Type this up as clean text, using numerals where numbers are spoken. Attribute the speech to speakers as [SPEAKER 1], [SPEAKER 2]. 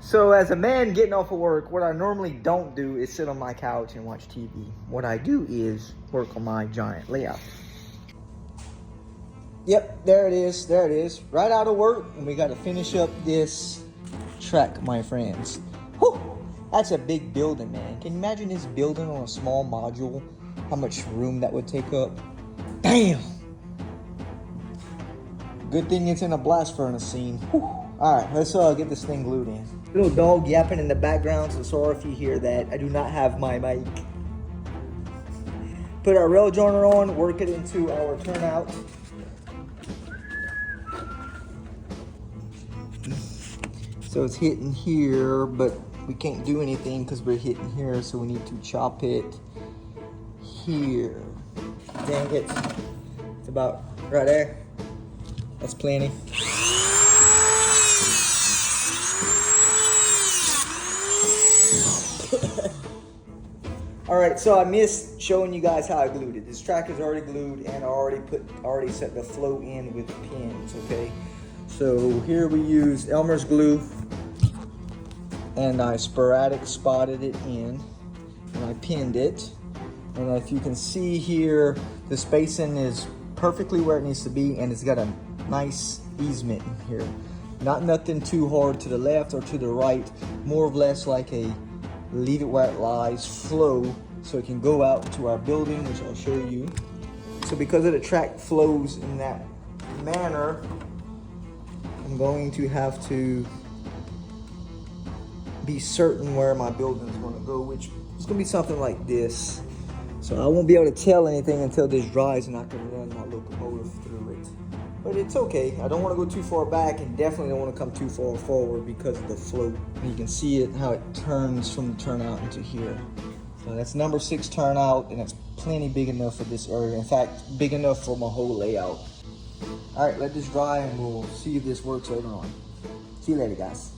[SPEAKER 1] So as a man getting off of work, what I normally don't do is sit on my couch and watch TV. What I do is work on my giant layout. Yep, there it is, right out of work, and we got to finish up this track, my friends. Whew, that's a big building, man. Can you imagine this building on a small module? How much room that would take up? Damn! Good thing it's in a blast furnace scene. Whew. All right, let's get this thing glued in. Little dog yapping in the background, so sorry if you hear that. I do not have my mic. Put our rail joiner on, work it into our turnout. So it's hitting here, but we can't do anything because we're hitting here, so we need to chop it here. Dang it. It's about right there. That's plenty. All right, so I missed showing you guys how I glued it. This track is already glued, and I already set the flow in with pins. Okay, so here we used Elmer's glue, and I sporadic spotted it in, and I pinned it. And if you can see here, the spacing is perfectly where it needs to be, and it's got a nice easement in here. Not nothing too hard to the left or to the right, more or less like a leave it where it lies flow, so it can go out to our building, which I'll show you. So because of the track flows in that manner, I'm going to have to be certain where my building is going to go, which is going to be something like this. So I won't be able to tell anything until this dries and I can run my locomotive through it. But it's okay. I don't want to go too far back, and definitely don't want to come too far forward because of the float. And you can see it, how it turns from the turnout into here. So that's number 6 turnout, and it's plenty big enough for this area. In fact, big enough for my whole layout. All right, let this dry and we'll see if this works later on. See you later, guys.